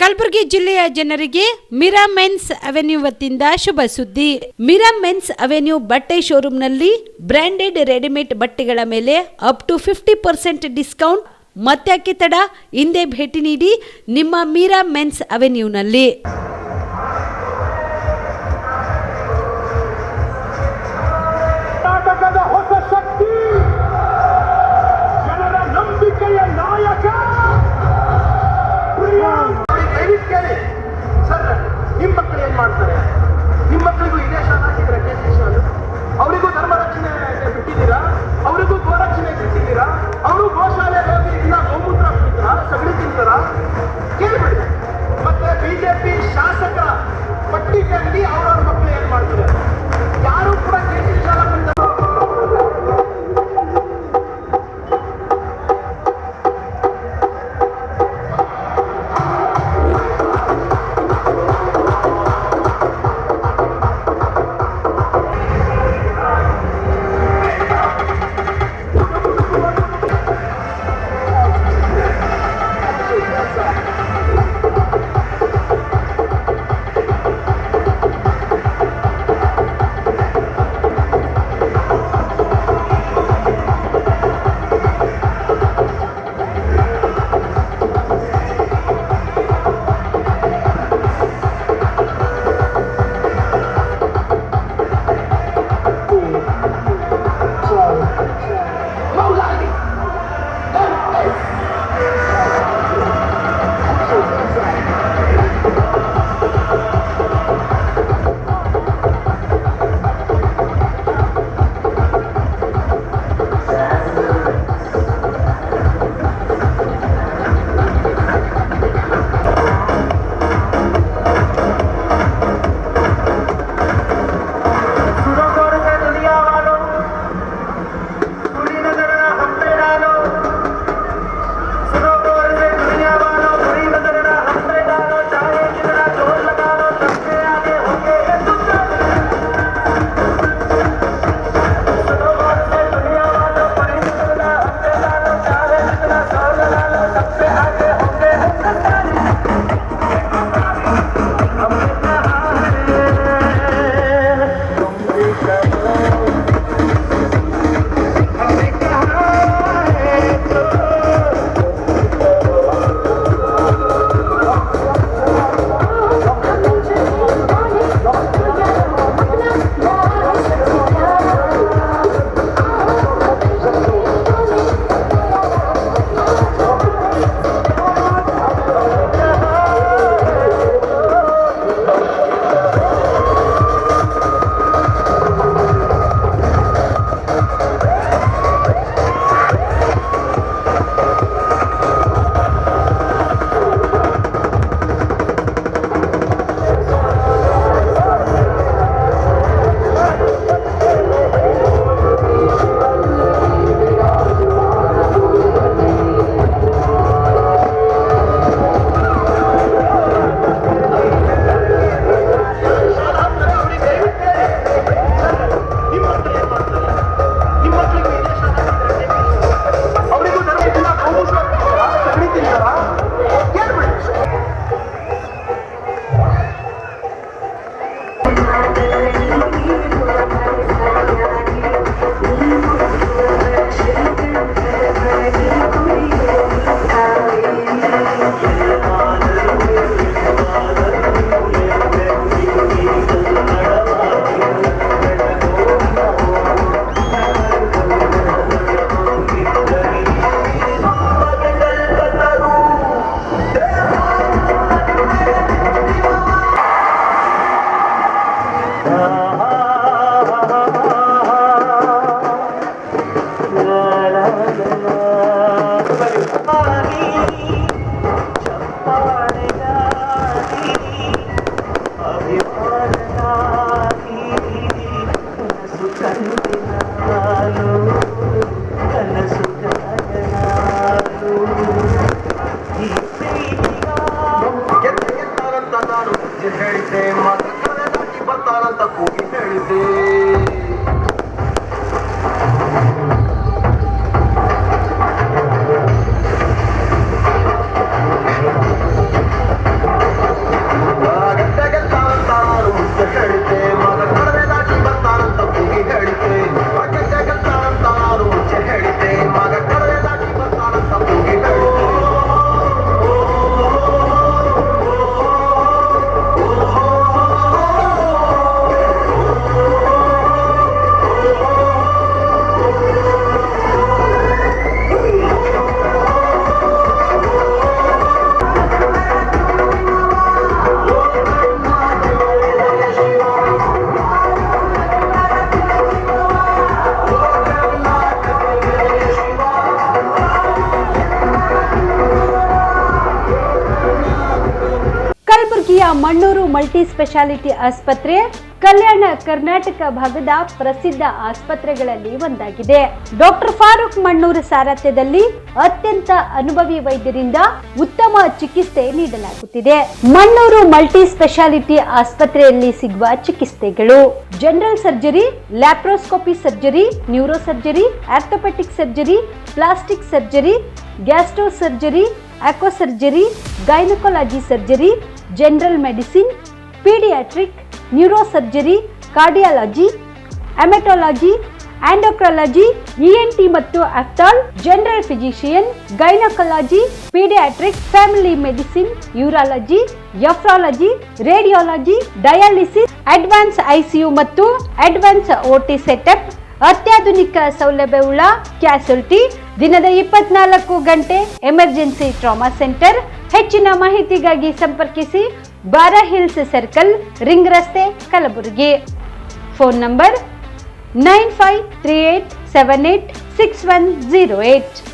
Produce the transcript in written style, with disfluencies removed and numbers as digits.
ಕಲಬುರಗಿ ಜಿಲ್ಲೆಯ ಜನರಿಗೆ Mira men's avenue ವತಿಯಿಂದ ಶುಭ ಸುದ್ದಿ. ಮಿರಾ ಮೆನ್ಸ್ ಅವೆನ್ಯೂ ಬಟ್ಟೆ ಶೋರೂಮ್ನಲ್ಲಿ ಬ್ರಾಂಡೆಡ್ ರೆಡಿಮೇಡ್ ಬಟ್ಟೆಗಳ ಮೇಲೆ ಅಪ್ ಟು 50% ಡಿಸ್ಕೌಂಟ್. ಮತ್ತ್ಯಾಕೆ ತಡ, ಹಿಂದೆ ಭೇಟಿ ನೀಡಿ ನಿಮ್ಮ ಮಿರಾ ಮೆನ್ಸ್ ಅವೆನ್ಯೂನಲ್ಲಿ. ನಿಮ್ಮ ಮಕ್ಕಳು ಏನ್ ಮಾಡ್ತಾರೆ? ನಿಮ್ಮ ಮಕ್ಕಳಿಗೂ ಇದೇ ಶಾಲೆ ಹಾಕಿದ್ರೆ ಶಾಲೆ, ಅವರಿಗೂ ಧರ್ಮ ರಕ್ಷಣೆ ಬಿಟ್ಟಿದ್ದೀರಾ, ಅವರಿಗೂ ಗೋರಕ್ಷಣೆ ಬಿಟ್ಟಿದ್ದೀರಾ, ಅವರು ಗೋಶಾಲೆ ಹೋಗಿ ದಿನ ಗೋಮೂತ್ರ ತಿಂತಾರ, ಸಗಣಿ ತಿಂತಾರ? ಕೇಳ್ಬೇಡಿ. ಮತ್ತೆ ಬಿಜೆಪಿ ಶಾಸಕರ ಪಟ್ಟಿ ತಂದು ಅವ್ರವ್ರ ಮಕ್ಕಳು ಏನ್ ಮಾಡ್ತಾರೆ? ಯಾರು ಕೂಡ ಕೇಸರಿ ಶಾಲಾ ಮಣ್ಣೂರು ಮಲ್ಟಿ ಸ್ಪೆಷಾಲಿಟಿ ಆಸ್ಪತ್ರೆ ಕಲ್ಯಾಣ ಕರ್ನಾಟಕ ಭಾಗದ ಪ್ರಸಿದ್ಧ ಆಸ್ಪತ್ರೆಗಳಲ್ಲಿ ಒಂದಾಗಿದೆ. ಡಾಕ್ಟರ್ ಫಾರೂಕ್ ಮಣ್ಣೂರು ಸಾರಥ್ಯದಲ್ಲಿ ಅತ್ಯಂತ ಅನುಭವಿ ವೈದ್ಯರಿಂದ ಉತ್ತಮ ಚಿಕಿತ್ಸೆ ನೀಡಲಾಗುತ್ತಿದೆ. ಮಣ್ಣೂರು ಮಲ್ಟಿ ಸ್ಪೆಷಾಲಿಟಿ ಆಸ್ಪತ್ರೆಯಲ್ಲಿ ಸಿಗುವ ಚಿಕಿತ್ಸೆಗಳು: general surgery, laparoscopy surgery, neuro surgery, orthopaedic surgery, plastic surgery, gastro surgery, aqua surgery, gynaecology surgery, general medicine, paediatric, neuro surgery, cardiology, haematology, endocrinology, ENT ಮತ್ತು ophthal, general physician, gynaecology, paediatric, family medicine, urology, nephrology, radiology, dialysis, advance ICU ಮತ್ತು advance OT setup, ಅತ್ಯಾಧುನಿಕ ಸೌಲಭ್ಯವುಳ್ಳ ಕ್ಯಾಸುಲಿಟಿ, ದಿನದ 24 ಗಂಟೆ emergency trauma centre. ಹೆಚ್ಚಿನ ಮಾಹಿತಿಗಾಗಿ ಸಂಪರ್ಕಿಸಿ ಬಾರಾ hills circle, ring ರಸ್ತೆ, ಕಲಬುರಗಿ. Phone number 9538786108.